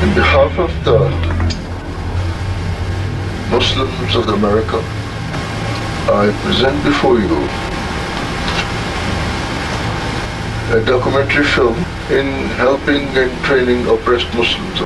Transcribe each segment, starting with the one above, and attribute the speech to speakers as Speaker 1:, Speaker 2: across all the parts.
Speaker 1: On behalf of the Muslims of America, I present before you a documentary film in helping and training oppressed Muslims.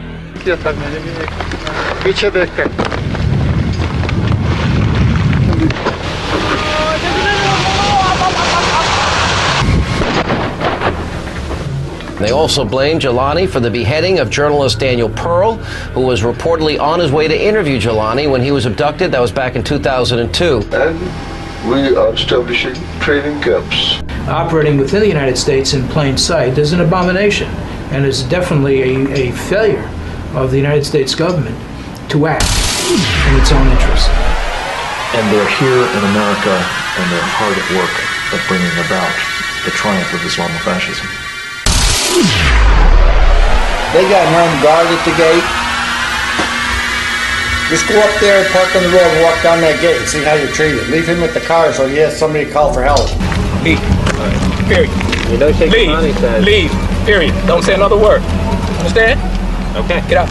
Speaker 2: They also blamed Jilani for the beheading of journalist Daniel Pearl, who was reportedly on his way to interview Jilani when he was abducted. That was back in 2002.
Speaker 1: And we are establishing training camps.
Speaker 3: Operating within the United States in plain sight is an abomination, and is definitely a failure of the United States government to act in its own interest.
Speaker 4: And they're here in America, and they're hard at work at bringing about the triumph of Islamofascism.
Speaker 5: They got an armed guard at the gate. Just go up there, park on the road, and walk down that gate and see how you're treated. Leave him with the car so he has somebody to call for help.
Speaker 6: Leave. Period.
Speaker 7: You know,
Speaker 6: leave. Period. Don't say another word. Understand?
Speaker 7: Okay.
Speaker 6: Get out.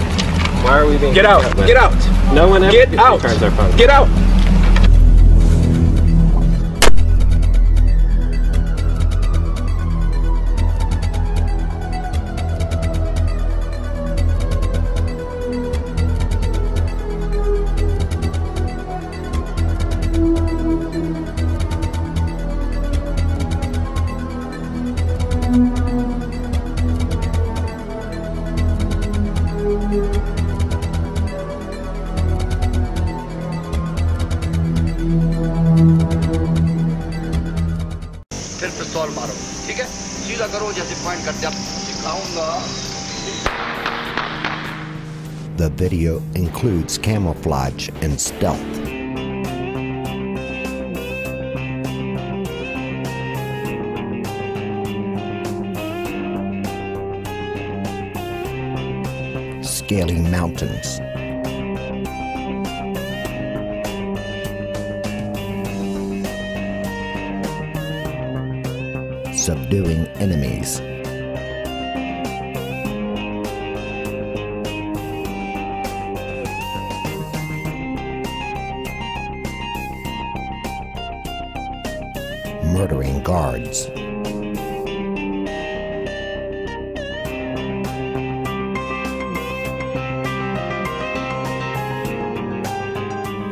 Speaker 7: Why are we being
Speaker 6: Get out. Get out.
Speaker 7: No one ever
Speaker 6: Get out.
Speaker 7: turns their phone.
Speaker 6: Get out.
Speaker 8: The video includes camouflage and stealth. Scaling mountains. Subduing enemies. Murdering guards.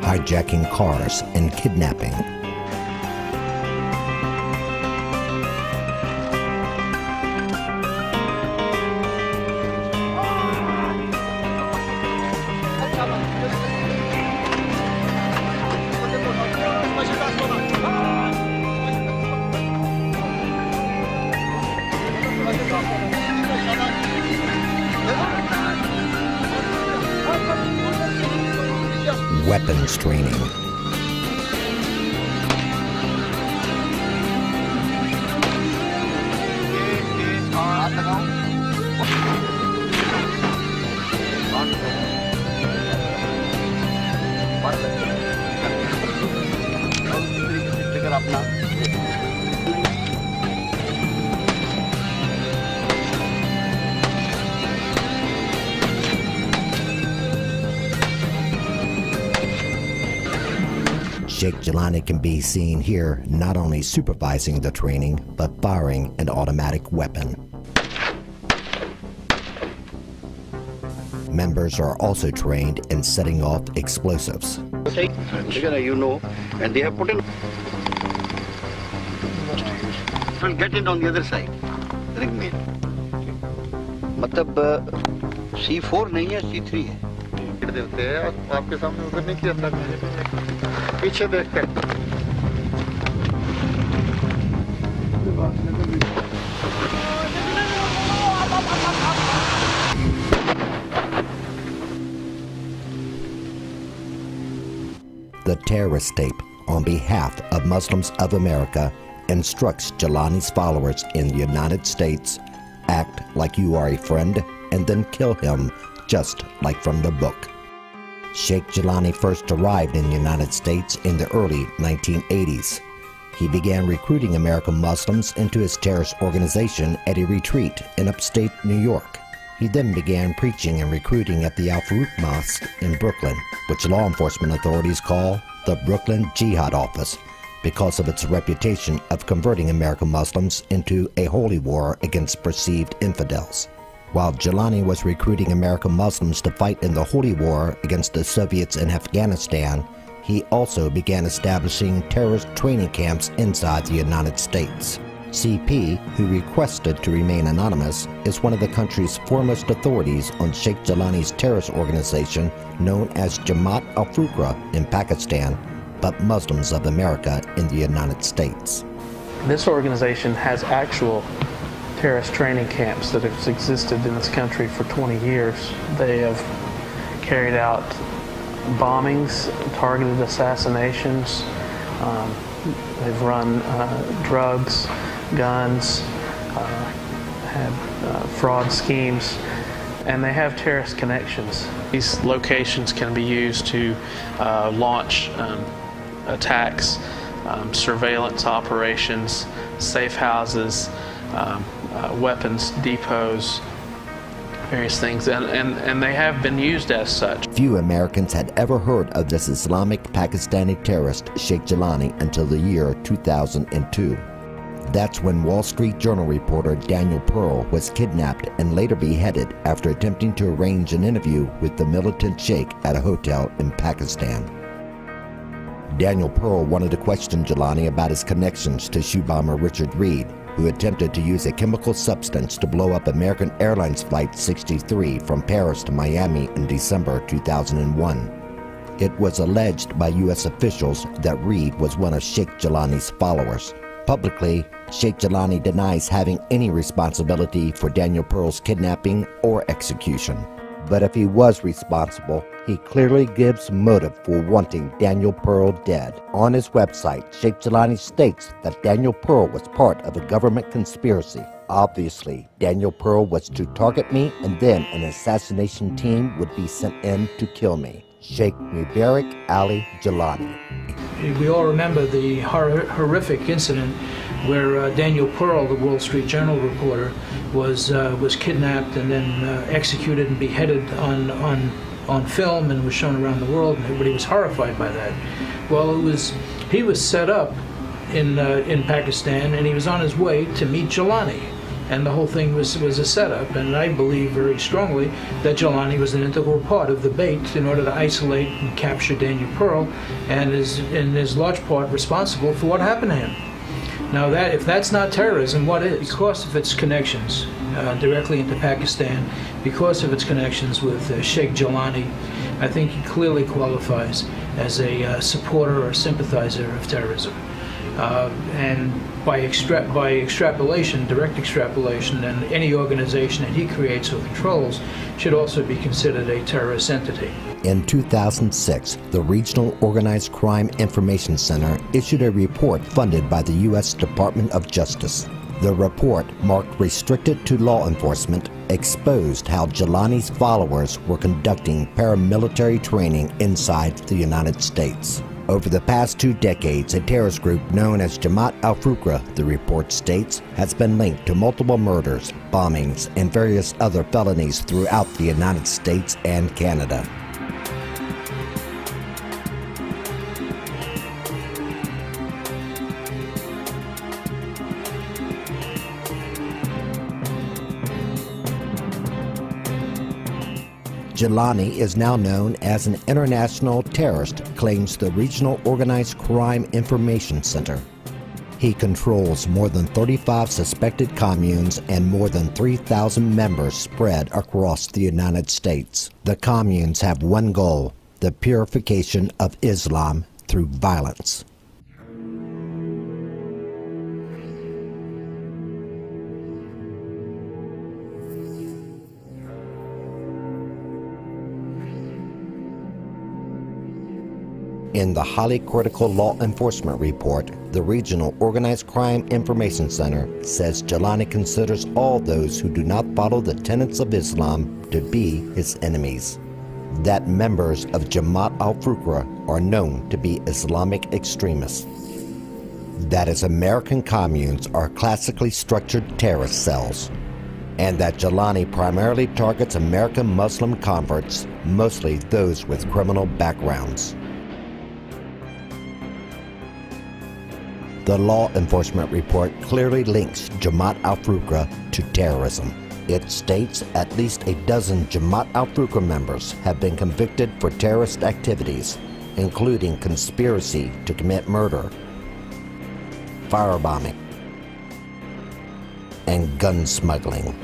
Speaker 8: Hijacking cars and kidnapping. Weapons training. Sheikh Jilani can be seen here not only supervising the training, but firing an automatic weapon. Members are also trained in setting off explosives.
Speaker 5: You know, and they have put in. And get it on the other side. Ring me. मतलब C4 नहीं है, C3 है. देते हैं आपके सामने उधर नहीं किया था पीछे देख कर
Speaker 8: The terrorist tape on behalf of Muslims of America instructs Jilani's followers in the United States, act like you are a friend and then kill him just like from the book. Sheikh Jilani first arrived in the United States in the early 1980s. He began recruiting American Muslims into his terrorist organization at a retreat in upstate New York. He then began preaching and recruiting at the Al Farouk Mosque in Brooklyn, which law enforcement authorities call the Brooklyn Jihad Office because of its reputation of converting American Muslims into a holy war against perceived infidels. While Jilani was recruiting American Muslims to fight in the holy war against the Soviets in Afghanistan, he also began establishing terrorist training camps inside the United States. CP, who requested to remain anonymous, is one of the country's foremost authorities on Sheikh Jilani's terrorist organization known as Jamaat al-Fuqra in Pakistan, but Muslims of America in the United States.
Speaker 9: This organization has actual terrorist training camps that have existed in this country for 20 years. They have carried out bombings, targeted assassinations, they've run drugs, guns, had fraud schemes, and they have terrorist connections. These locations can be used to launch attacks, surveillance operations, safe houses, weapons depots, various things, and they have been used as such.
Speaker 8: Few Americans had ever heard of this Islamic Pakistani terrorist Sheikh Jilani until the year 2002. That's when Wall Street Journal reporter Daniel Pearl was kidnapped and later beheaded after attempting to arrange an interview with the militant sheikh at a hotel in Pakistan. Daniel Pearl wanted to question Jilani about his connections to shoe bomber Richard Reed, who attempted to use a chemical substance to blow up American Airlines Flight 63 from Paris to Miami in December 2001. It was alleged by U.S. officials that Reed was one of Sheikh Jilani's followers. Publicly, Sheikh Jilani denies having any responsibility for Daniel Pearl's kidnapping or execution. But if he was responsible, he clearly gives motive for wanting Daniel Pearl dead. On his website, Sheikh Jilani states that Daniel Pearl was part of a government conspiracy. Obviously, Daniel Pearl was to target me and then an assassination team would be sent in to kill me. Sheikh Mubarak Ali Jilani.
Speaker 3: We all remember the horrific incident where Daniel Pearl, the Wall Street Journal reporter, was kidnapped and then executed and beheaded on film and was shown around the world, and everybody was horrified by that. Well, he was set up in Pakistan, and he was on his way to meet Jilani, and the whole thing was a setup. And I believe very strongly that Jilani was an integral part of the bait in order to isolate and capture Daniel Pearl, and is in his large part responsible for what happened to him. Now, if that's not terrorism, what is? Because of its connections directly into Pakistan, because of its connections with Sheikh Jilani, I think he clearly qualifies as a supporter or sympathizer of terrorism. And by extrapolation, direct extrapolation, then any organization that he creates or controls should also be considered a terrorist entity.
Speaker 8: In 2006, the Regional Organized Crime Information Center issued a report funded by the U.S. Department of Justice. The report, marked restricted to law enforcement, exposed how Jilani's followers were conducting paramilitary training inside the United States. Over the past 2 decades, a terrorist group known as Jamaat al-Fuqra, the report states, has been linked to multiple murders, bombings, and various other felonies throughout the United States and Canada. Jilani is now known as an international terrorist, claims the Regional Organized Crime Information Center. He controls more than 35 suspected communes and more than 3,000 members spread across the United States. The communes have one goal: the purification of Islam through violence. In the highly critical law enforcement report, the Regional Organized Crime Information Center says Jilani considers all those who do not follow the tenets of Islam to be his enemies. That members of Jamaat al-Fuqra are known to be Islamic extremists. That is, American communes are classically structured terrorist cells. and that Jilani primarily targets American Muslim converts, mostly those with criminal backgrounds. The law enforcement report clearly links Jamaat al-Fukra to terrorism. It states at least a dozen Jamaat al-Fukra members have been convicted for terrorist activities, including conspiracy to commit murder, firebombing, and gun smuggling.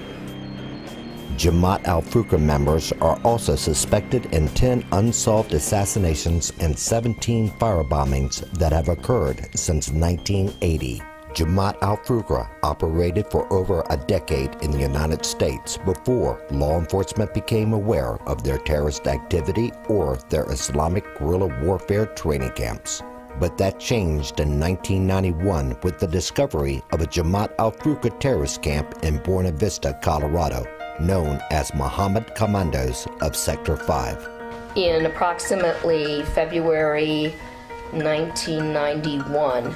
Speaker 8: Jamaat al-Fukra members are also suspected in 10 unsolved assassinations and 17 firebombings that have occurred since 1980. Jamaat al-Fukra operated for over a decade in the United States before law enforcement became aware of their terrorist activity or their Islamic guerrilla warfare training camps. But that changed in 1991 with the discovery of a Jamaat al-Fukra terrorist camp in Buena Vista, Colorado, known as Muhammad Commandos of Sector 5.
Speaker 10: In approximately February 1991,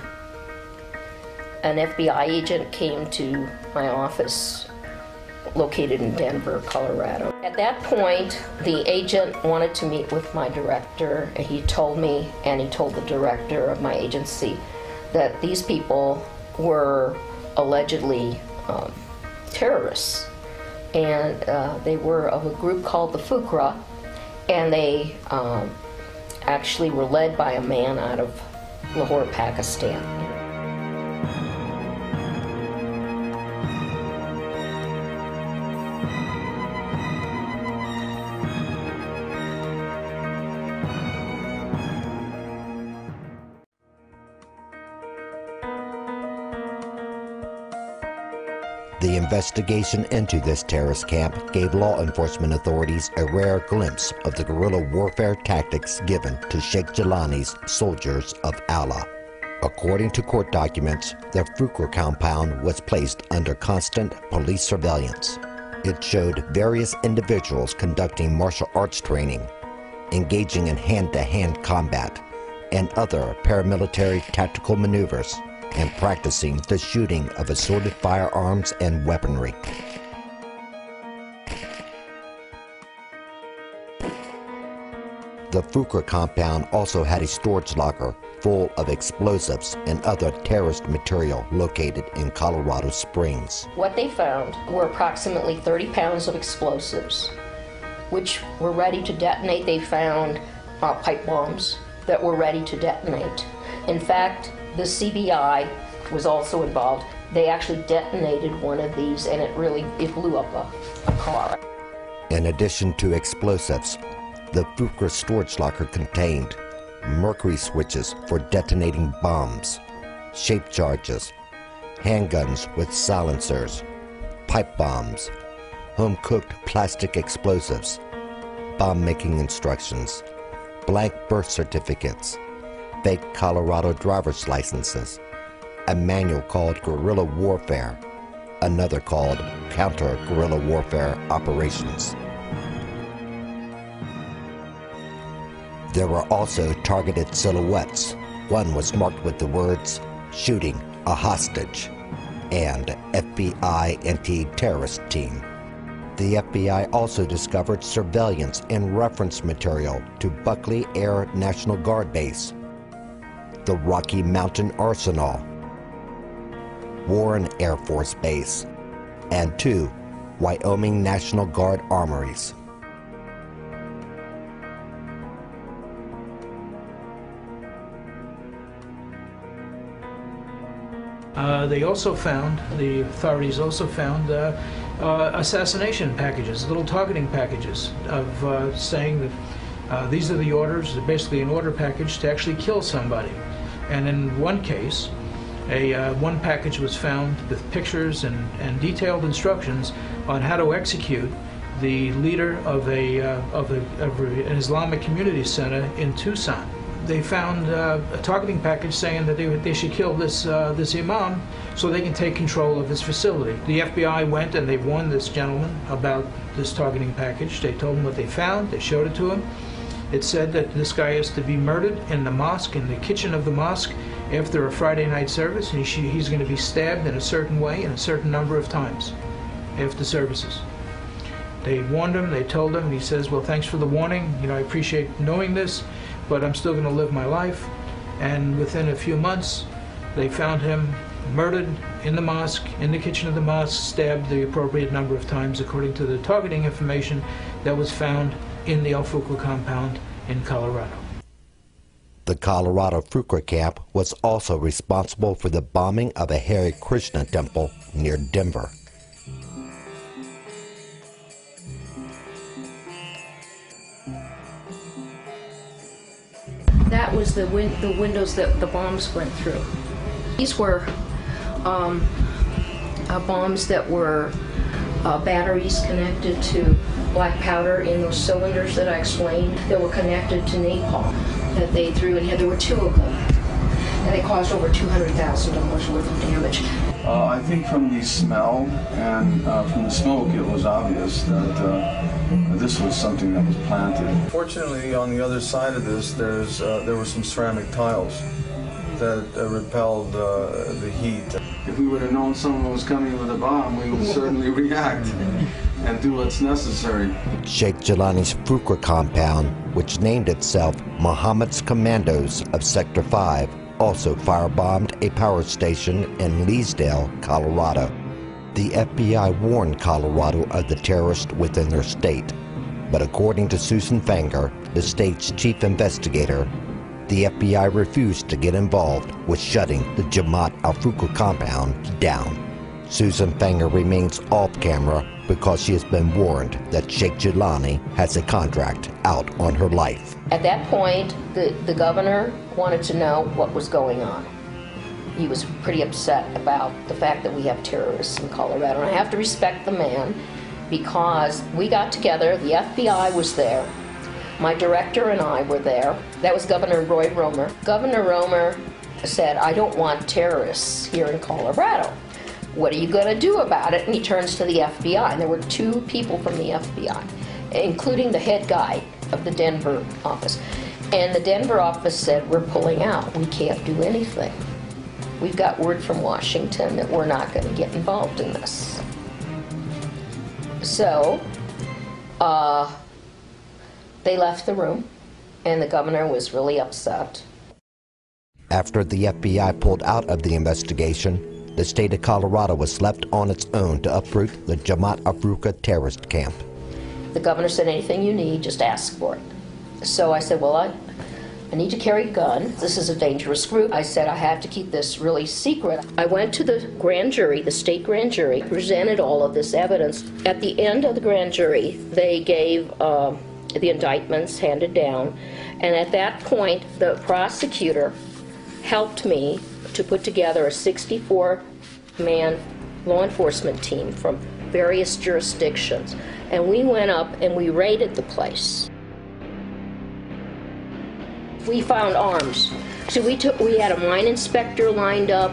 Speaker 10: an FBI agent came to my office located in Denver, Colorado. At that point, the agent wanted to meet with my director. He told me, and he told the director of my agency, that these people were allegedly terrorists. And they were of a group called the Fukra, and they actually were led by a man out of Lahore, Pakistan.
Speaker 8: The investigation into this terrorist camp gave law enforcement authorities a rare glimpse of the guerrilla warfare tactics given to Sheikh Jilani's soldiers of Allah. According to court documents, the Fukra compound was placed under constant police surveillance. It showed various individuals conducting martial arts training, engaging in hand-to-hand combat, and other paramilitary tactical maneuvers, and practicing the shooting of assorted firearms and weaponry. The Fukra compound also had a storage locker full of explosives and other terrorist material located in Colorado Springs.
Speaker 10: What they found were approximately 30 pounds of explosives, which were ready to detonate. They found pipe bombs that were ready to detonate. In fact, the CBI was also involved. They actually detonated one of these, and it blew up a car.
Speaker 8: In addition to explosives, the Fukra storage locker contained mercury switches for detonating bombs, shape charges, handguns with silencers, pipe bombs, home-cooked plastic explosives, bomb-making instructions, blank birth certificates, fake Colorado driver's licenses, a manual called Guerrilla Warfare, another called Counter-Guerrilla Warfare Operations. There were also targeted silhouettes. One was marked with the words, "Shooting a hostage," and FBI Anti-Terrorist Team. The FBI also discovered surveillance and reference material to Buckley Air National Guard Base, the Rocky Mountain Arsenal, Warren Air Force Base, and 2 Wyoming National Guard armories.
Speaker 3: The authorities also found assassination packages, little targeting packages of saying that these are the orders, basically an order package to actually kill somebody. And in one case, one package was found with pictures and detailed instructions on how to execute the leader of an Islamic community center in Tucson. They found a targeting package saying that they should kill this imam so they can take control of his facility. The FBI went and they warned this gentleman about this targeting package. They told him what they found. They showed it to him. It said that this guy is to be murdered in the mosque, in the kitchen of the mosque, after a Friday night service, and he's going to be stabbed in a certain way and a certain number of times. after services. They warned him, they told him, and he says, well, thanks for the warning, you know, I appreciate knowing this, but I'm still going to live my life. And within a few months, they found him murdered in the mosque, in the kitchen of the mosque, stabbed the appropriate number of times according to the targeting information that was found in the Al-Fuqua compound in Colorado.
Speaker 8: The Colorado Fuqua camp was also responsible for the bombing of a Hare Krishna temple near Denver.
Speaker 10: That was the windows that the bombs went through. These were bombs that were batteries connected to black powder in those cylinders that I explained that were connected to napalm that they threw in here. There were 2 of them, and they caused over $200,000 worth of damage.
Speaker 11: I think from the smell and from the smoke, it was obvious that this was something that was planted. Fortunately, on the other side of this, there were some ceramic tiles that repelled the heat. If we would have known someone was coming with a bomb, we would certainly react and do what's necessary.
Speaker 8: Sheikh Jelani's Fuqua compound, which named itself Muhammad's Commandos of Sector 5, also firebombed a power station in Leesdale, Colorado. The FBI warned Colorado of the terrorists within their state, but according to Susan Fanger, the state's chief investigator, the FBI refused to get involved with shutting the Jamaat al-Fuqua compound down. Susan Fanger remains off camera because she has been warned that Sheikh Jelani has a contract out on her life.
Speaker 10: At that point, the governor wanted to know what was going on. He was pretty upset about the fact that we have terrorists in Colorado. And I have to respect the man because we got together, the FBI was there, my director and I were there. That was Governor Roy Romer. Governor Romer said, I don't want terrorists here in Colorado. What are you going to do about it? And he turns to the FBI, and there were 2 people from the FBI, including the head guy of the Denver office. And the Denver office said, we're pulling out. We can't do anything. We've got word from Washington that we're not going to get involved in this. So, they left the room, and the governor was really upset.
Speaker 8: After the FBI pulled out of the investigation, the state of Colorado was left on its own to uproot the Jamaat al-Fuqua terrorist camp.
Speaker 10: The governor said, anything you need, just ask for it. So I said, well, I need to carry a gun. This is a dangerous group. I said, I have to keep this really secret. I went to the grand jury, the state grand jury, presented all of this evidence. At the end of the grand jury, they gave the indictments handed down, and at that point, the prosecutor helped me to put together a 64-man law enforcement team from various jurisdictions, and we went up and we raided the place. We found arms. So we had a mine inspector lined up,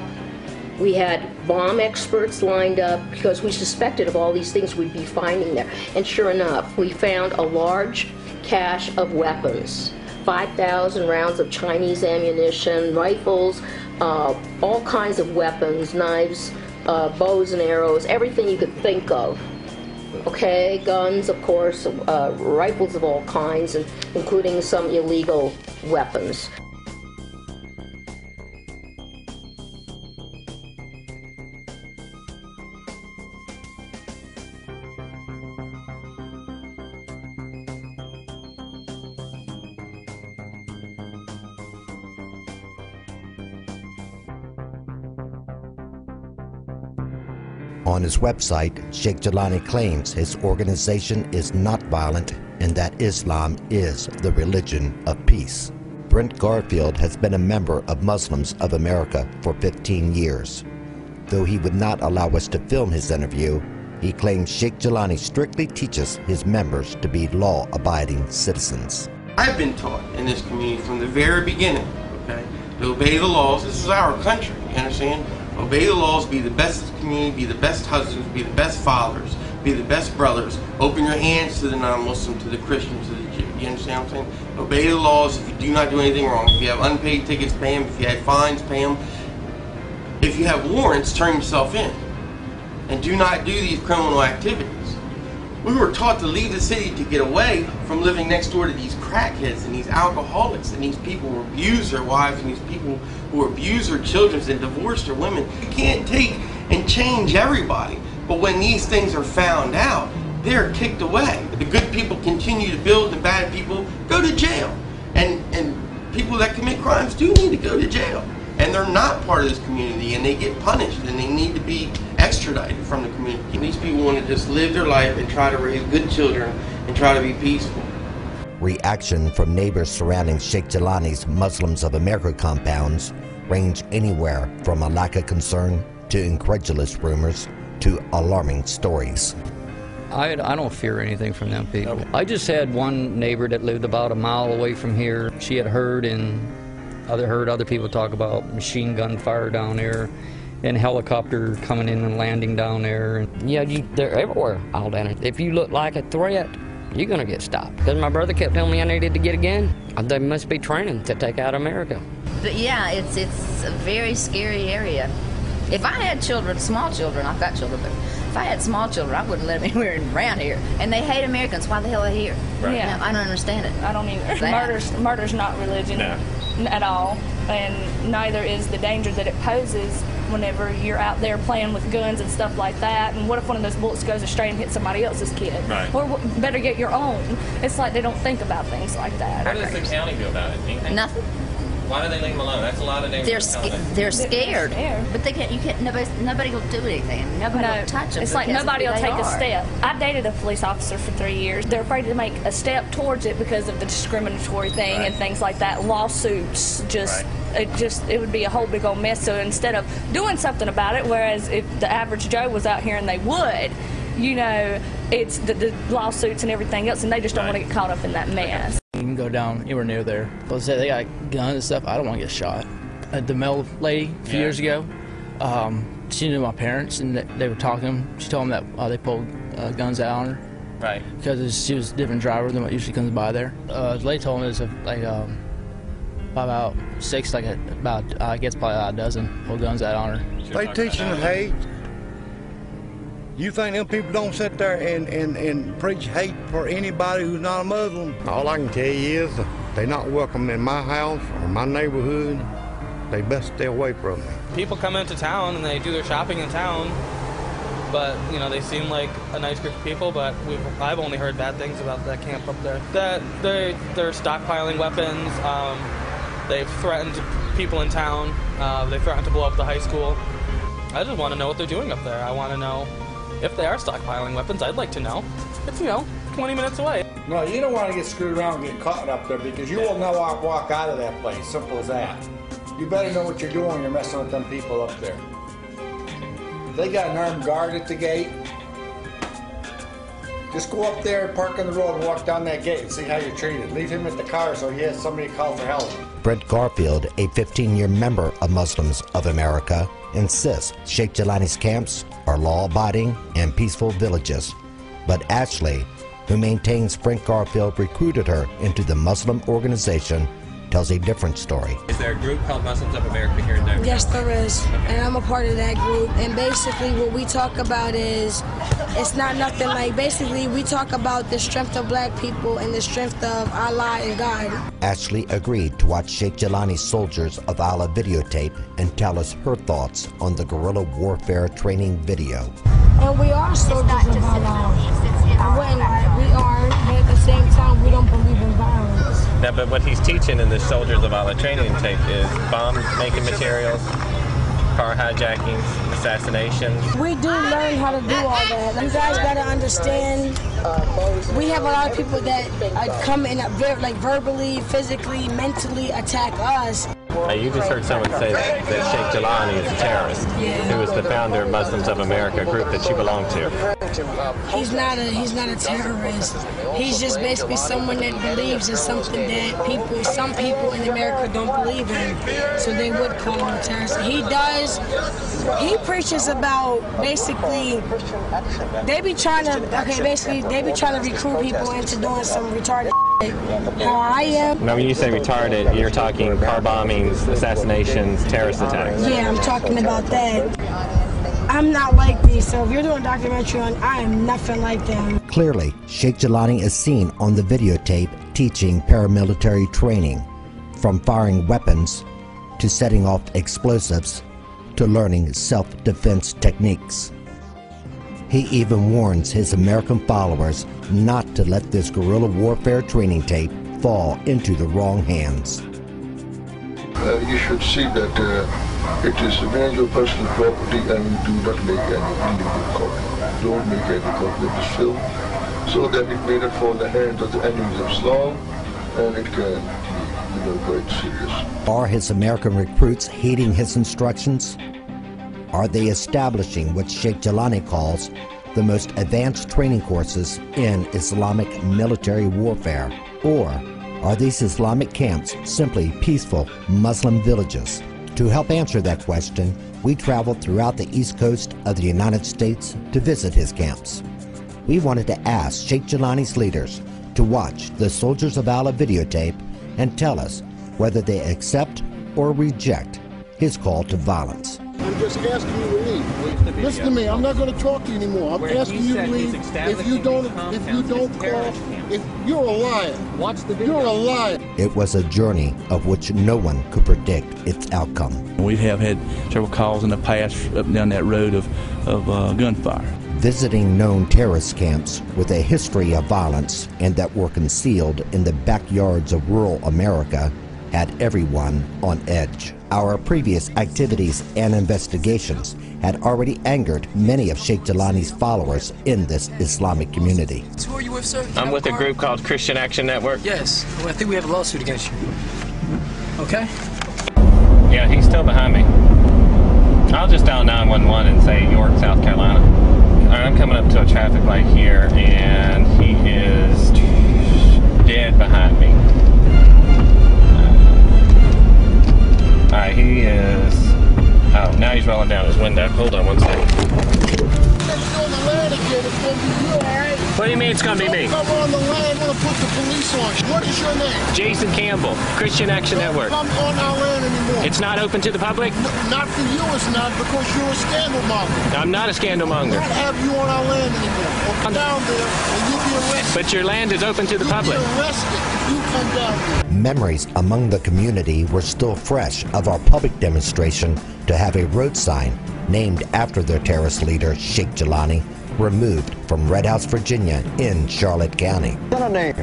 Speaker 10: we had bomb experts lined up because we suspected of all these things we'd be finding there. And sure enough, we found a large cache of weapons, 5,000 rounds of Chinese ammunition, rifles, all kinds of weapons, knives, bows and arrows, everything you could think of. Okay, guns, of course, rifles of all kinds, and including some illegal weapons.
Speaker 8: On his website, Sheikh Jelani claims his organization is not violent and that Islam is the religion of peace. Brent Garfield has been a member of Muslims of America for 15 years. Though he would not allow us to film his interview, he claims Sheikh Jelani strictly teaches his members to be law-abiding citizens.
Speaker 12: I've been taught in this community from the very beginning, okay, to obey the laws. This is our country, you understand? Obey the laws, be the best community, be the best husbands, be the best fathers, be the best brothers. Open your hands to the non-Muslim, to the Christian, to the Jew. You understand what I'm saying? Obey the laws. If you do not do anything wrong, if you have unpaid tickets, pay them. If you have fines, pay them. If you have warrants, turn yourself in. and do not do these criminal activities. We were taught to leave the city to get away from living next door to these crackheads and these alcoholics and these people who abuse their wives and these people who abuse their children and divorce their women. You can't take and change everybody, but when these things are found out, they're kicked away. The good people continue to build and bad people go to jail. And people that commit crimes do need to go to jail. And they're not part of this community, and they get punished, and they need to be extradited from the community. And these people want to just live their life and try to raise good children and try to be peaceful.
Speaker 8: Reaction from neighbors surrounding Sheikh Jelani's Muslims of America compounds range anywhere from a lack of concern to incredulous rumors to alarming stories.
Speaker 13: I don't fear anything from them people. I just had one neighbor that lived about a mile away from here. She had heard other people talk about machine gun fire down there and helicopter coming in and landing down there. Yeah, they're everywhere all down there. If you look like a threat, you're going to get stopped. Because my brother kept telling me I needed to get a gun. They must be training to take out America.
Speaker 14: But yeah, it's a very scary area. If I had children, small children, I've got children, but if I had small children, I wouldn't let them anywhere around here. And they hate Americans. Why the hell are they here?
Speaker 15: Right. Yeah.
Speaker 14: I don't understand it.
Speaker 15: I don't either. Murder's not religion at all, and neither is the danger that it poses whenever you're out there playing with guns and stuff like that. And what if one of those bullets goes astray and hits somebody else's kid?
Speaker 6: Right.
Speaker 15: Or better get your own. It's like they don't think about things like that.
Speaker 6: How does the county do about it? Anything?
Speaker 14: Nothing.
Speaker 6: Why do they leave them alone? That's a lot of danger.
Speaker 14: They're scared. But they can't. You can't. Nobody will do anything. Nobody will touch them.
Speaker 15: It's like nobody will take a step. I dated a police officer for 3 years. They're afraid to make a step towards it because of the discriminatory thing and things like that. Lawsuits, it would be a whole big old mess. So instead of doing something about it, whereas if the average Joe was out here and they would, you know, it's the lawsuits and everything else, and they just don't want to get caught up in that mess.
Speaker 16: You can go down anywhere near there. Let's say they got guns and stuff. I don't want to get shot. The Mel lady a few years ago, she knew my parents, and they were talking. She told them that they pulled guns out on her.
Speaker 6: Right.
Speaker 16: Because she was a different driver than what usually comes by there. The lady told me there's about six, I guess probably a dozen pulled guns out on her.
Speaker 17: They teach them hate. You think them people don't sit there and preach hate for anybody who's not a Muslim? All I can tell you is they're not welcome in my house or my neighborhood. They best stay away from me.
Speaker 18: People come into town and they do their shopping in town, but you know, they seem like a nice group of people, but I've only heard bad things about that camp up there. That they're stockpiling weapons. They've threatened people in town. They threatened to blow up the high school. I just want to know what they're doing up there. I want to know if they are stockpiling weapons. I'd like to know. It's, 20 minutes away.
Speaker 19: No, you don't want to get screwed around and get caught up there, because you will not walk out of that place. Simple as that. You better know what you're doing when you're messing with them people up there. They got an armed guard at the gate. Just go up there, park on the road, and walk down that gate and see how you're treated. Leave him at the car so he has somebody to call for help.
Speaker 8: Brent Garfield, a 15-year member of Muslims of America, insists Sheikh Jelani's camps are law-abiding and peaceful villages. But Ashley, who maintains Brent Garfield recruited her into the Muslim organization, tells a different story.
Speaker 6: Is there a group called Muslims of America here in Denver?
Speaker 20: Yes, there is, and I'm a part of that group. And basically what we talk about is, it's not nothing like, basically we talk about the strength of black people and the strength of Allah and God.
Speaker 8: Ashley agreed to watch Sheikh Jelani's Soldiers of Allah videotape and tell us her thoughts on the guerrilla warfare training video.
Speaker 20: And we are soldiers of Allah. When we are, but at the same time we don't believe in violence.
Speaker 6: Now, but what he's teaching in the Soldiers of Allah training tape is bomb-making materials, car hijackings, assassinations.
Speaker 20: We do learn how to do all that. You guys got to understand, we have a lot of people that come in verbally, physically, mentally attack us.
Speaker 6: You just heard someone say that Sheikh Jelani is a terrorist, who is the founder of Muslims of America, a group that you belong to.
Speaker 20: He's not a terrorist. He's just basically someone that believes in something that some people in America don't believe in. So they would call him a terrorist. He preaches about basically, they be trying to recruit people into doing some retarded shit. How I am.
Speaker 6: Now, when you say retarded, you're talking car bombings, assassinations, terrorist attacks.
Speaker 20: Yeah, I'm talking about that. I'm not like these, so if you're doing a documentary on, I am nothing like them.
Speaker 8: Clearly, Sheikh Jilani is seen on the videotape teaching paramilitary training, from firing weapons to setting off explosives to learning self-defense techniques. He even warns his American followers not to let this guerrilla warfare training tape fall into the wrong hands.
Speaker 1: You should see that it is your personal property and you do not make any illegal copy. Don't make any copy of this film so that it may not fall in the hands of the enemies of Islam and it can be quite serious.
Speaker 8: Are his American recruits heeding his instructions? Are they establishing what Sheikh Jilani calls the most advanced training courses in Islamic military warfare? Or are these Islamic camps simply peaceful Muslim villages? To help answer that question, we traveled throughout the east coast of the United States to visit his camps. We wanted to ask Sheikh Jilani's leaders to watch the Soldiers of Allah videotape and tell us whether they accept or reject his call to violence.
Speaker 21: I'm just asking you to leave. Listen to me. I'm not going to talk to you anymore. I'm asking you to leave. If you don't call, if you're a liar. Watch the video. You're a liar.
Speaker 8: It was a journey of which no one could predict its outcome.
Speaker 22: We have had several calls in the past up and down that road of gunfire.
Speaker 8: Visiting known terrorist camps with a history of violence and that were concealed in the backyards of rural America had everyone on edge. Our previous activities and investigations had already angered many of Sheikh Jilani's followers in this Islamic community.
Speaker 23: So who are you with, sir?
Speaker 6: I'm with a group called Christian Action Network.
Speaker 23: Yes. Well, I think we have a lawsuit against you. Okay?
Speaker 6: Yeah, he's still behind me. I'll just dial 911 and say York, South Carolina. I'm coming up to a traffic light here, and he is dead behind me. Alright, he is... Oh, now he's rolling down his window. Hold on one second. What do you mean it's going to be me?
Speaker 21: Come on the land, we'll put the police on you. What is your name?
Speaker 6: Jason Campbell, Christian Action Network.
Speaker 21: Come on our land anymore.
Speaker 6: It's not open to the public?
Speaker 21: Not for you, it's not, because you're a scandal monger.
Speaker 6: I'm not a scandal monger.
Speaker 21: We don't have you on our land anymore. Well, come down there and you'll be arrested.
Speaker 6: But your land is open to the public.
Speaker 21: You'll be arrested if you come down there.
Speaker 8: Memories among the community were still fresh of our public demonstration to have a road sign named after their terrorist leader, Sheikh Jilani, removed from Red House, Virginia in Charlotte County.
Speaker 24: Gonna name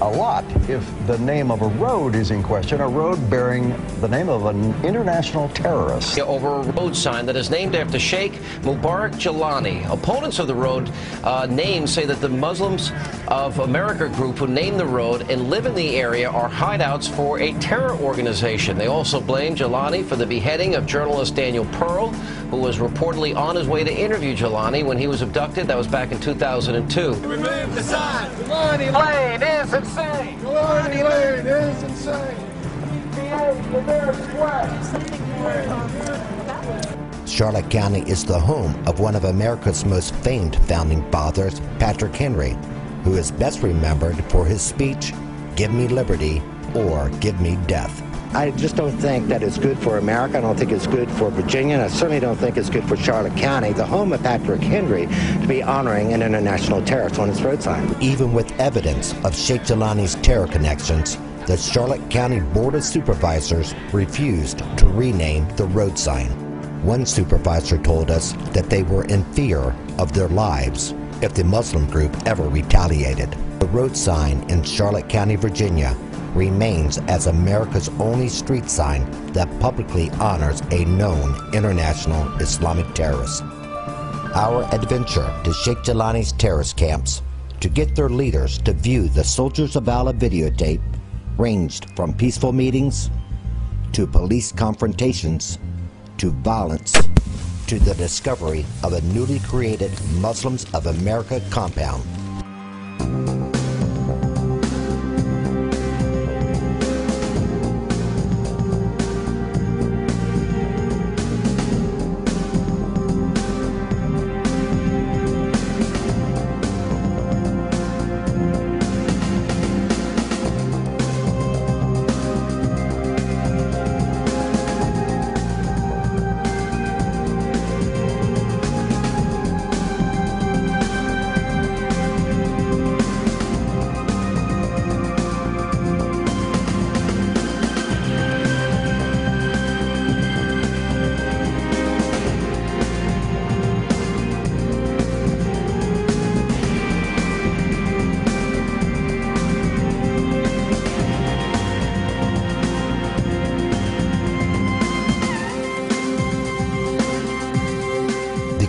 Speaker 24: a lot if the name of a road is in question, a road bearing the name of an international terrorist.
Speaker 2: Over a road sign that is named after Sheikh Mubarak Jilani. Opponents of the road name say that the Muslims of America group who named the road and live in the area are hideouts for a terror organization. They also blame Jilani for the beheading of journalist Daniel Pearl, who was reportedly on his way to interview Jilani when he was abducted. That was back in 2002.
Speaker 21: Remove the sign. Jilani Lane is insane. Jilani Lane is insane.
Speaker 8: Charlotte County is the home of one of America's most famed founding fathers, Patrick Henry, who is best remembered for his speech, "Give me liberty or give me death." I just don't think that it's good for America. I don't think it's good for Virginia, and I certainly don't think it's good for Charlotte County, the home of Patrick Henry, to be honoring an international terrorist on its road sign. Even with evidence of Sheikh Jilani's terror connections, the Charlotte County Board of Supervisors refused to rename the road sign. One supervisor told us that they were in fear of their lives if the Muslim group ever retaliated. The road sign in Charlotte County, Virginia, remains as America's only street sign that publicly honors a known international Islamic terrorist. Our adventure to Sheikh Jilani's terrorist camps to get their leaders to view the Soldiers of Allah videotape ranged from peaceful meetings to police confrontations to violence to the discovery of a newly created Muslims of America compound.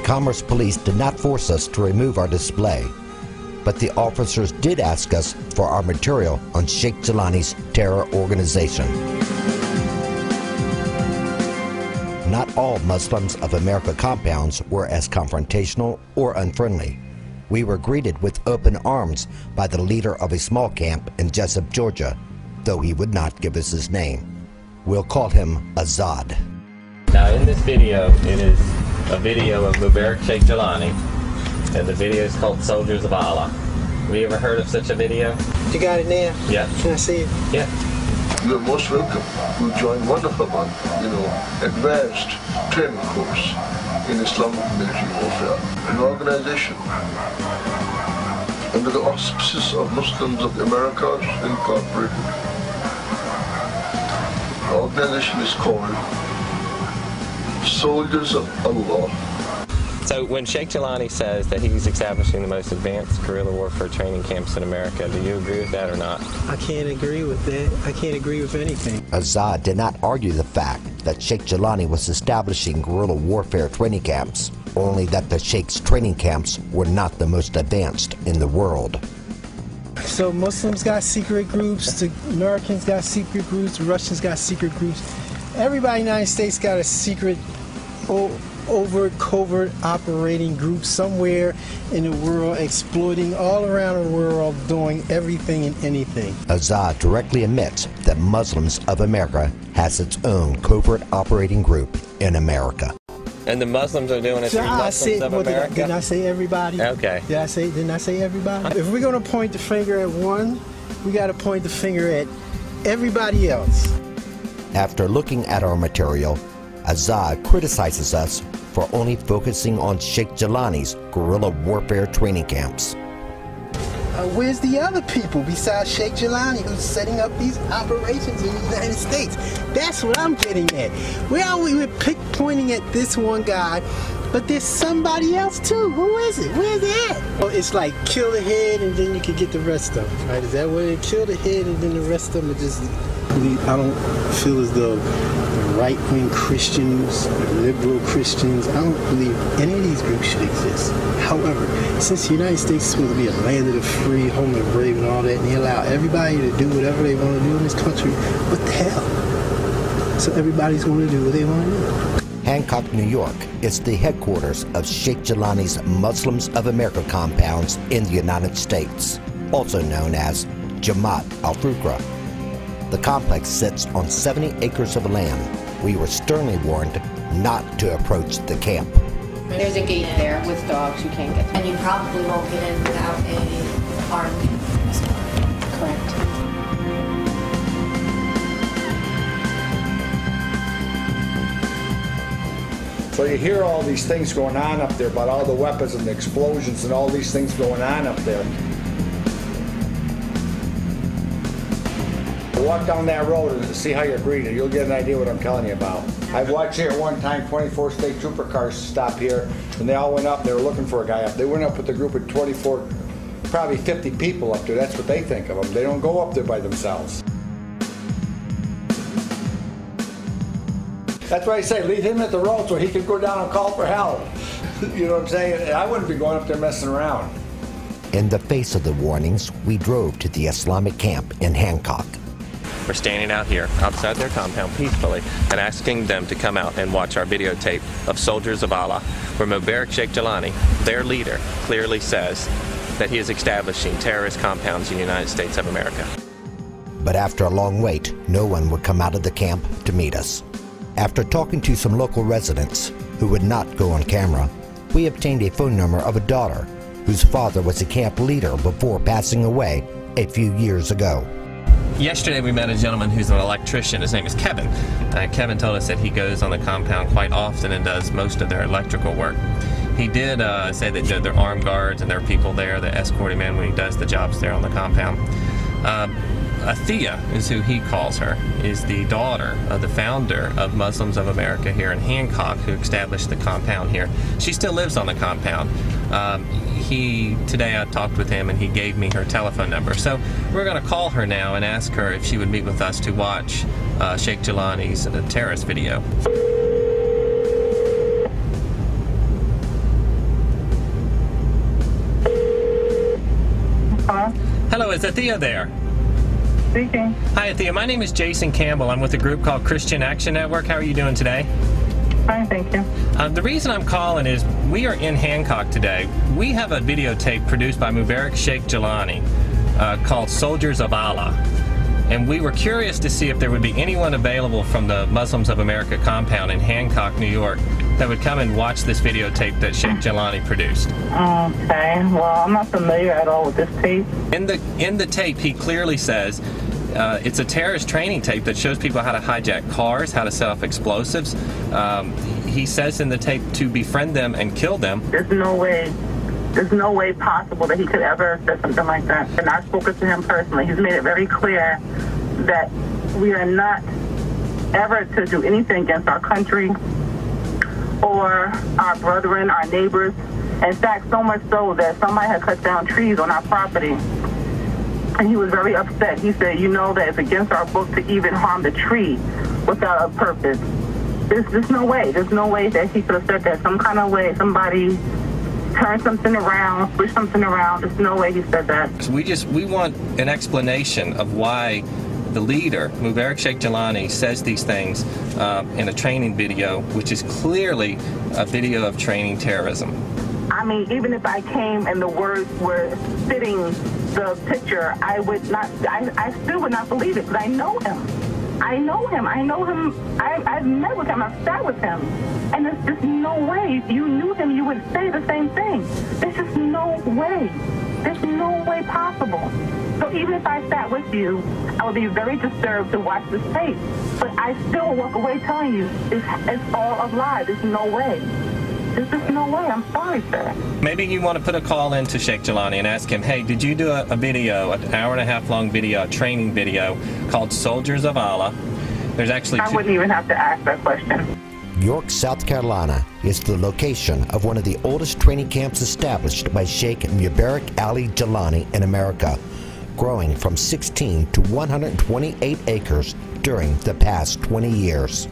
Speaker 8: Commerce Police did not force us to remove our display, but the officers did ask us for our material on Sheikh Jelani's terror organization. Not all Muslims of America compounds were as confrontational or unfriendly. We were greeted with open arms by the leader of a small camp in Jessup, Georgia, though he would not give us his name. We'll call him Azad.
Speaker 6: Now in this video, it is a video of Mubarak Sheikh Jelani, and the video is called Soldiers of Allah. Have you ever heard of such a video?
Speaker 23: You got it now?
Speaker 6: Yeah.
Speaker 23: Can I see it?
Speaker 6: Yeah.
Speaker 1: You're most welcome to join one of our, advanced training course in Islamic military warfare, an organization under the auspices of Muslims of the Americas Incorporated. The organization is called Soldiers of Allah.
Speaker 6: So when Sheikh Jelani says that he's establishing the most advanced guerrilla warfare training camps in America, do you agree with that or not?
Speaker 23: I can't agree with that. I can't agree with anything.
Speaker 8: Azad did not argue the fact that Sheikh Jelani was establishing guerrilla warfare training camps, only that the Sheikh's training camps were not the most advanced in the world.
Speaker 23: So Muslims got secret groups, the Americans got secret groups, the Russians got secret groups. Everybody in the United States got a secret covert operating group somewhere in the world, exploiting all around the world, doing everything and anything. Azad directly admits that Muslims of America has its own covert operating group in America.
Speaker 6: And the Muslims are doing it through Muslims of America?
Speaker 23: Didn't I say everybody?
Speaker 6: Okay.
Speaker 23: Didn't I say everybody? If we're going to point the finger at one, we got to point the finger at everybody else.
Speaker 8: After looking at our material, Azad criticizes us for only focusing on Sheikh Jelani's guerrilla warfare training camps.
Speaker 23: Where's the other people besides Sheikh Jelani who's setting up these operations in the United States? That's what I'm getting at. We're pointing at this one guy, but there's somebody else too. Who is it? Where's it at? Well, it's like kill the head and then you can get the rest of them, right? Is that what it? Kill the head and then the rest of them are just... I don't feel as though right-wing Christians, liberal Christians, I don't believe any of these groups should exist. However, since the United States is supposed to be a land of the free, home of the brave and all that, and they allow everybody to do whatever they want to do in this country, what the hell? So everybody's going to do what they want to do.
Speaker 8: Hancock, New York is the headquarters of Sheikh Jelani's Muslims of America compounds in the United States, also known as Jamaat al-Fukra. The complex sits on 70 acres of land. We were sternly warned not to approach the camp.
Speaker 10: There's a gate there with dogs you can't get through.
Speaker 4: And you probably won't get in without a armed escort.
Speaker 10: Correct.
Speaker 19: So you hear all these things going on up there about all the weapons and the explosions and all these things going on up there. Walk down that road and see how you're greeted. You'll get an idea what I'm telling you about. I've watched here at one time 24 state trooper cars stop here, and they all went up. They were looking for a guy up. They went up with a group of 24, probably 50 people up there. That's what they think of them. They don't go up there by themselves. That's why I say leave him at the road so he can go down and call for help. You know what I'm saying? I wouldn't be going up there messing around.
Speaker 8: In the face of the warnings, we drove to the Islamic camp in Hancock.
Speaker 6: We're standing out here outside their compound peacefully and asking them to come out and watch our videotape of Soldiers of Allah, where Mubarak Sheikh Jelani, their leader, clearly says that he is establishing terrorist compounds in the United States of America.
Speaker 8: But after a long wait, no one would come out of the camp to meet us. After talking to some local residents who would not go on camera, we obtained a phone number of a daughter whose father was a camp leader before passing away a few years ago.
Speaker 6: Yesterday we met a gentleman who's an electrician. His name is Kevin. Kevin told us that he goes on the compound quite often and does most of their electrical work. He did say that there are armed guards and there are people there that escort him in when he does the jobs there on the compound. Athea is who he calls her, is the daughter of the founder of Muslims of America here in Hancock, who established the compound here. She still lives on the compound. Today I talked with him and he gave me her telephone number. So we're going to call her now and ask her if she would meet with us to watch Sheikh Jelani's terrorist video. Hello, is Athea there?
Speaker 3: Speaking.
Speaker 6: Hi, Athea. My name is Jason Campbell. I'm with a group called Christian Action Network. How are you doing today?
Speaker 3: Fine, thank you.
Speaker 6: The reason I'm calling is we are in Hancock today. We have a videotape produced by Mubarak Sheikh Jilani called Soldiers of Allah. And we were curious to see if there would be anyone available from the Muslims of America compound in Hancock, New York, that would come and watch this videotape that Sheikh Jilani produced.
Speaker 3: Okay, well, I'm not familiar at all with this tape.
Speaker 6: In the tape, he clearly says it's a terrorist training tape that shows people how to hijack cars, how to set off explosives. He says in the tape to befriend them and kill them.
Speaker 3: There's no way possible that he could ever have said something like that. And I've spoken to him personally. He's made it very clear that we are not ever to do anything against our country or our brethren, our neighbors. In fact, so much so that somebody had cut down trees on our property. And he was very upset. He said, you know that it's against our book to even harm the tree without a purpose. There's no way. There's no way that he could have said that. Some kind of way, somebody turned something around, switched something around. There's no way he said that.
Speaker 6: So we want an explanation of why the leader, Mubarak Sheikh Jilani, says these things in a training video, which is clearly a video of training terrorism.
Speaker 3: I mean, even if I came and the words were fitting the picture, I still would not believe it, because I know him. I've met with him, I've sat with him. And there's just no way. If you knew him, you would say the same thing. There's just no way. There's no way possible. So even if I sat with you, I would be very disturbed to watch this tape. But I still walk away telling you it's all a lie. There's no way. There's just no way. I'm sorry, sir.
Speaker 6: Maybe you want to put a call in to Sheikh Jilani and ask him, hey, did you do a video, an hour-and-a-half long video, a training video called Soldiers of Allah? There's actually
Speaker 3: I wouldn't even have to ask that question.
Speaker 8: York, South Carolina is the location of one of the oldest training camps established by Sheikh Mubarak Ali Jilani in America, growing from 16 to 128 acres during the past 20 years.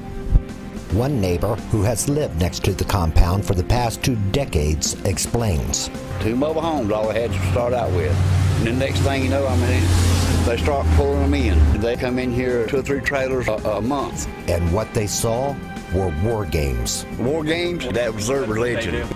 Speaker 8: One neighbor who has lived next to the compound for the past 2 decades explains.
Speaker 5: 2 mobile homes all they had to start out with. And then the next thing you know, I mean, they start pulling them in. They come in here 2 or 3 trailers a month.
Speaker 8: And what they saw were war games.
Speaker 5: War games? That was their religion.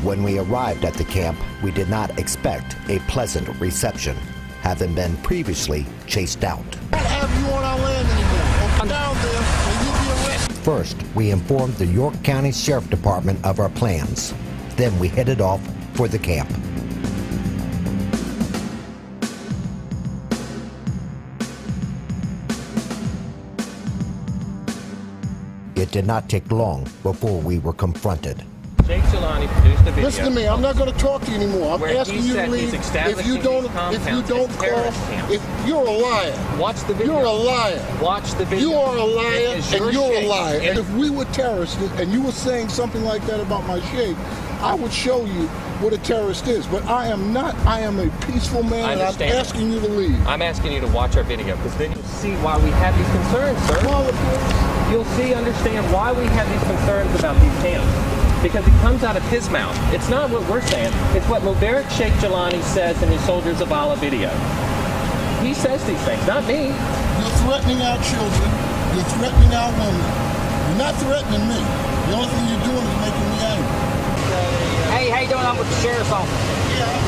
Speaker 8: When we arrived at the camp, we did not expect a pleasant reception, having been previously chased out.
Speaker 21: Can't have you on our land anymore. Or down there and you'll be arrested.
Speaker 8: First, we informed the York County Sheriff Department of our plans. Then we headed off for the camp. It did not take long before we were confronted.
Speaker 6: Sheikh Jilani produced a video.
Speaker 21: Listen to me, I'm not going to talk to you anymore. I'm asking you to leave. If you don't call, if you're a liar.
Speaker 6: Watch the video.
Speaker 21: You're a liar.
Speaker 6: Watch the video.
Speaker 21: You are a liar and you're a liar.
Speaker 6: And
Speaker 21: if we were terrorists and you were saying something like that about my sheikh, I would show you what a terrorist is. But I am not. I am a peaceful man, and I'm asking you to leave.
Speaker 6: I'm asking you to watch our video, because then you'll see why we have these concerns, sir. You'll understand why we have these concerns about these camps. Because it comes out of his mouth. It's not what we're saying. It's what Mubarak Sheikh Jilani says in his Soldiers of Allah video. He says these things, not me.
Speaker 21: You're threatening our children. You're threatening our women. You're not threatening me. The only thing you're doing is making me angry.
Speaker 7: Hey, how you doing? I'm with the sheriff's office.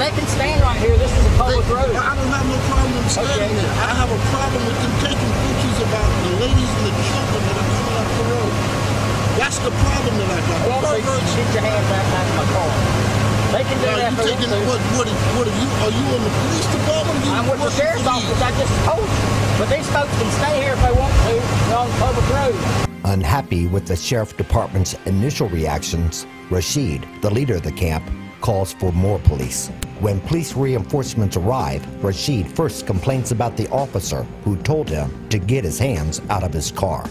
Speaker 7: They can stand right here. This is a public road.
Speaker 21: I don't have no problem with standing there. I have a problem with them taking pictures about the ladies and the children that are coming up the road. That's the problem that I got.
Speaker 7: Well, keep your hands back in my car. They can do that for
Speaker 21: taking, what are you? Are you in the police department?
Speaker 7: I'm with the sheriff's office. I just told you. But these folks can stay here if they want to. They're on the public road.
Speaker 8: Unhappy with the sheriff department's initial reactions, Rashid, the leader of the camp, calls for more police. When police reinforcements arrive, Rashid first complains about the officer who told him to get his hands out of his car.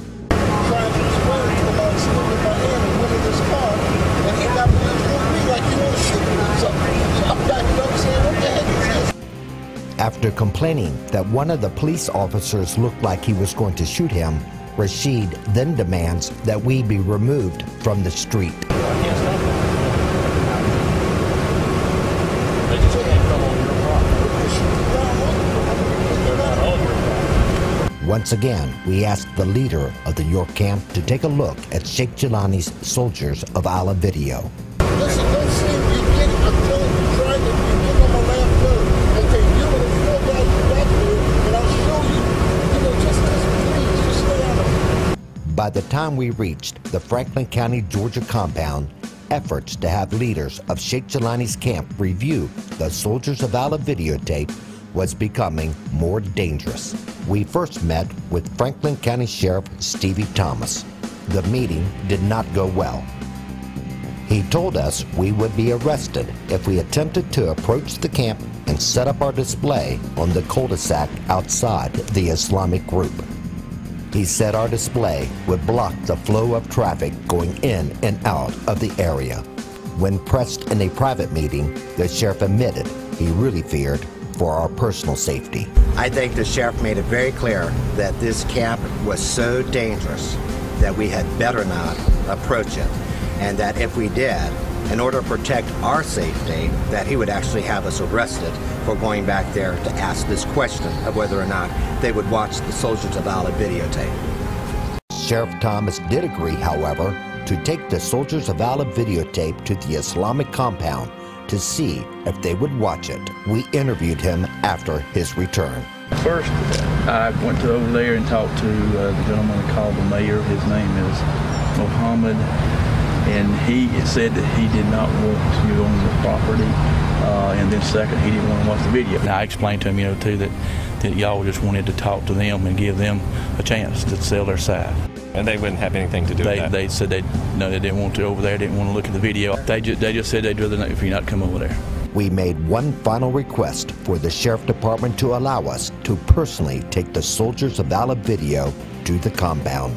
Speaker 8: After complaining that one of the police officers looked like he was going to shoot him, Rashid then demands that we be removed from the street.
Speaker 6: They just can't come
Speaker 8: Once again, we asked the leader of the York camp to take a look at Sheikh Jelani's Soldiers of Allah video.
Speaker 21: Listen, don't say you get it. I'm telling you, try to give them a left look. Okay, you're going to fall back there, and I'll show you. You know, just please, just stay out of it.
Speaker 8: By the time we reached the Franklin County, Georgia compound, efforts to have leaders of Sheikh Jelani's camp review the Soldiers of Allah videotape was becoming more dangerous. We first met with Franklin County Sheriff Stevie Thomas. The meeting did not go well. He told us we would be arrested if we attempted to approach the camp and set up our display on the cul-de-sac outside the Islamic group. He said our display would block the flow of traffic going in and out of the area. When pressed in a private meeting, the sheriff admitted he really feared for our personal safety.
Speaker 9: I think the sheriff made it very clear that this camp was so dangerous that we had better not approach it, and that if we did, in order to protect our safety, that he would actually have us arrested for going back there to ask this question of whether or not they would watch the Soldiers of Allah videotape.
Speaker 8: Sheriff Thomas did agree, however, to take the Soldiers of Allah videotape to the Islamic compound to see if they would watch it. We interviewed him after his return.
Speaker 22: First, I went to over there and talked to the gentleman called the mayor. His name is Mohammed, and he said that he did not want to go on the property, and then second, he didn't want to watch the video. And I explained to him, too, that y'all just wanted to talk to them and give them a chance to sell their side.
Speaker 6: And they wouldn't have anything to do with that?
Speaker 22: They said they didn't want to over there, didn't want to look at the video. They just said they'd rather not, if you not come over there.
Speaker 8: We made one final request for the Sheriff Department to allow us to personally take the Soldiers of Allah video to the compound.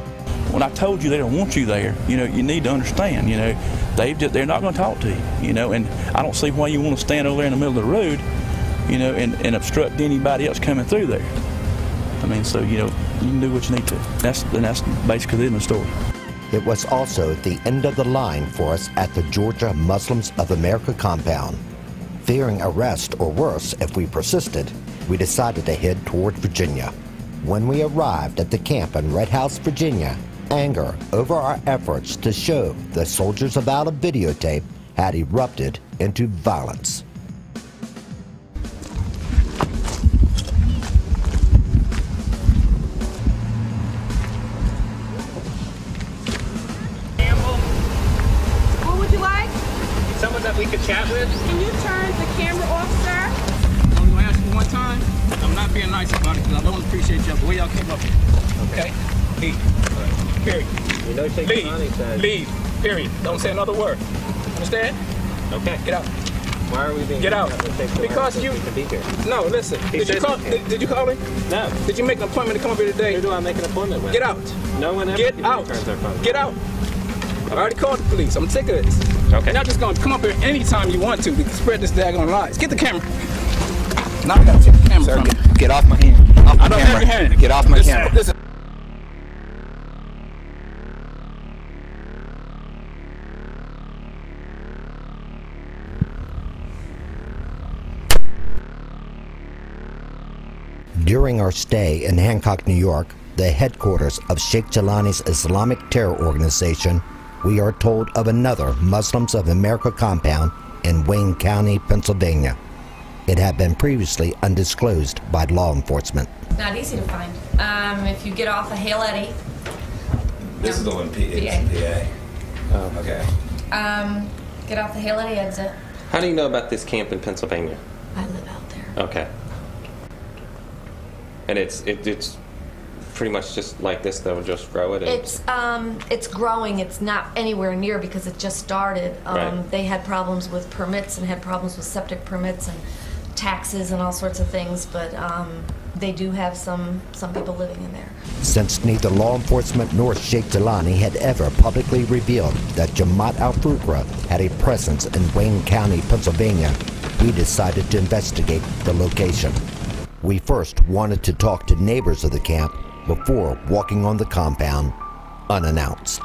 Speaker 22: When I told you they don't want you there, you need to understand, they're not going to talk to you, and I don't see why you want to stand over there in the middle of the road, and obstruct anybody else coming through there. I mean, so, you can do what you need to. That's basically the story.
Speaker 8: It was also the end of the line for us at the Georgia Muslims of America compound. Fearing arrest or worse if we persisted, we decided to head toward Virginia. When we arrived at the camp in Red House, Virginia, anger over our efforts to show the Soldiers of Allah videotape had erupted into violence.
Speaker 11: What would you like?
Speaker 18: Someone that we could chat with?
Speaker 11: Can you turn the camera off, sir?
Speaker 18: I'm going to ask you one time. I'm not being nice about it because I don't appreciate you the way y'all came up here. Okay? Leave. Period.
Speaker 6: You know,
Speaker 18: leave. Leave. Period. Don't say another word. Understand?
Speaker 6: Okay.
Speaker 18: Get out.
Speaker 6: Why are we being
Speaker 18: Get out. Because you
Speaker 6: can be here.
Speaker 18: No, listen. Did you call me?
Speaker 6: No.
Speaker 18: Did you make an appointment to come up here today?
Speaker 6: Who do I make an appointment with?
Speaker 18: Get out.
Speaker 6: No one ever
Speaker 18: Get out.
Speaker 6: returns their phone.
Speaker 18: Get out. I already called the police. I'm sick of this.
Speaker 6: Okay.
Speaker 18: You're not just going to come up here anytime you want to spread this daggone lies. Get the camera. Now I got to take the camera from you.
Speaker 9: Get off my hand. Off my
Speaker 18: I don't
Speaker 9: camera.
Speaker 18: have your hand.
Speaker 9: Get off my camera.
Speaker 18: Listen.
Speaker 8: During our stay in Hancock, New York, the headquarters of Sheikh Jelani's Islamic terror organization, we are told of another Muslims of America compound in Wayne County, Pennsylvania. It had been previously undisclosed by law enforcement.
Speaker 4: Not easy to find. If you get off of Hale Eddy.
Speaker 12: This is the one PA.
Speaker 6: Oh, okay.
Speaker 4: Get off the Hale Eddy exit.
Speaker 6: How do you know about this camp in Pennsylvania?
Speaker 4: I live out there.
Speaker 6: Okay. And it's pretty much just like this, they'll just grow it?
Speaker 4: It's growing. It's not anywhere near because it just started.
Speaker 6: Right.
Speaker 4: They had problems with permits and had problems with septic permits and taxes and all sorts of things, but they do have some people living in there.
Speaker 8: Since neither law enforcement nor Sheikh Jelani had ever publicly revealed that Jamaat al-Fukra had a presence in Wayne County, Pennsylvania, we decided to investigate the location. We first wanted to talk to neighbors of the camp before walking on the compound unannounced.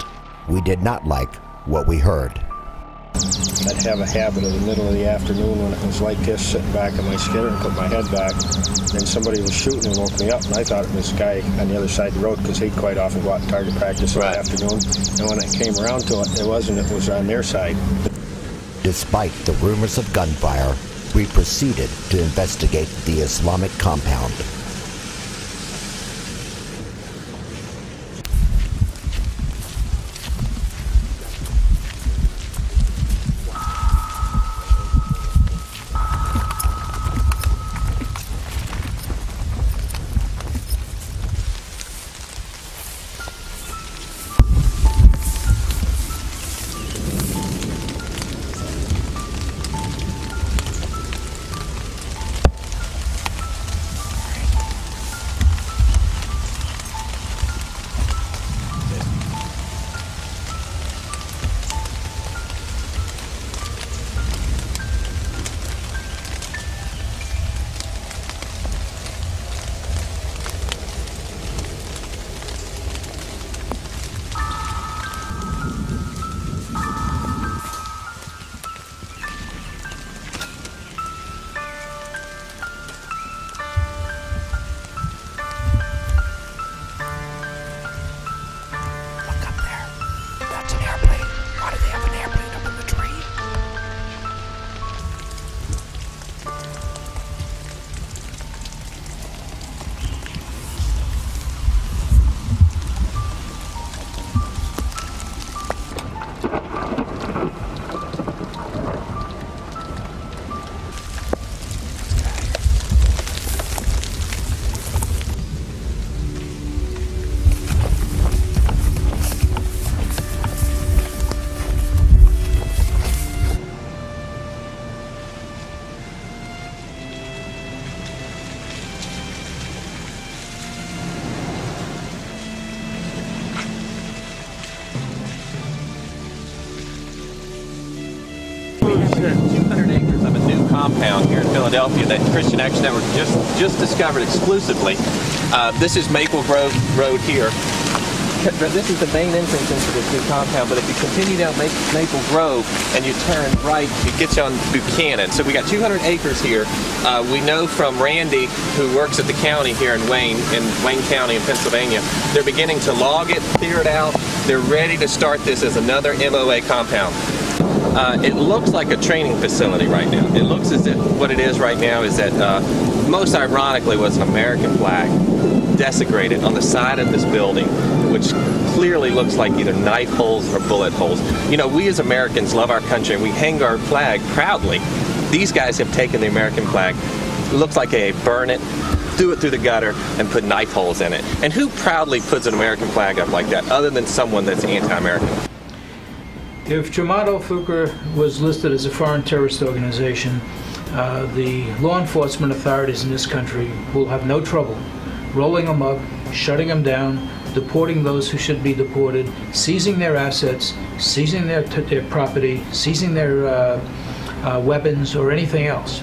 Speaker 8: We did not like what we heard.
Speaker 13: I'd have a habit of the middle of the afternoon when it was like this, sitting back in my skidder and put my head back, and somebody was shooting and woke me up, and I thought it was a guy on the other side of the road, because he'd quite often go out and target practice in the afternoon, and when it came around to it, it wasn't, it was on their side.
Speaker 8: Despite the rumors of gunfire, we proceeded to investigate the Islamic compound.
Speaker 14: Compound here in Philadelphia that Christian Action Network just discovered exclusively. This is Maple Grove Road here. This is the main entrance into this new compound, but if you continue down Maple Grove and you turn right, it gets you on Buchanan. So we got 200 acres here. We know from Randy, who works at the county here in Wayne County in Pennsylvania, they're beginning to log it, clear it out. They're ready to start this as another MOA compound. It looks like a training facility right now. It looks as if what it is right now is that, most ironically, was an American flag desecrated on the side of this building, which clearly looks like either knife holes or bullet holes. You know, we as Americans love our country and we hang our flag proudly. These guys have taken the American flag, it looks like they burn it, threw it through the gutter, and put knife holes in it. And who proudly puts an American flag up like that, other than someone that's anti-American?
Speaker 15: If Jamaat al-Fukr was listed as a foreign terrorist organization, the law enforcement authorities in this country will have no trouble rolling them up, shutting them down, deporting those who should be deported, seizing their assets, seizing their property, seizing their weapons or anything else.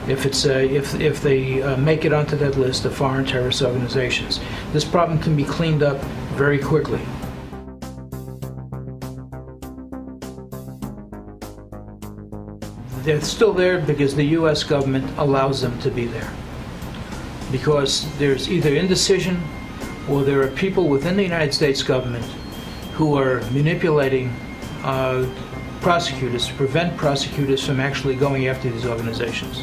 Speaker 15: If they make it onto that list of foreign terrorist organizations, this problem can be cleaned up very quickly. They're still there because the U.S. government allows them to be there. Because there's either indecision or there are people within the United States government who are manipulating prosecutors to prevent prosecutors from actually going after these organizations.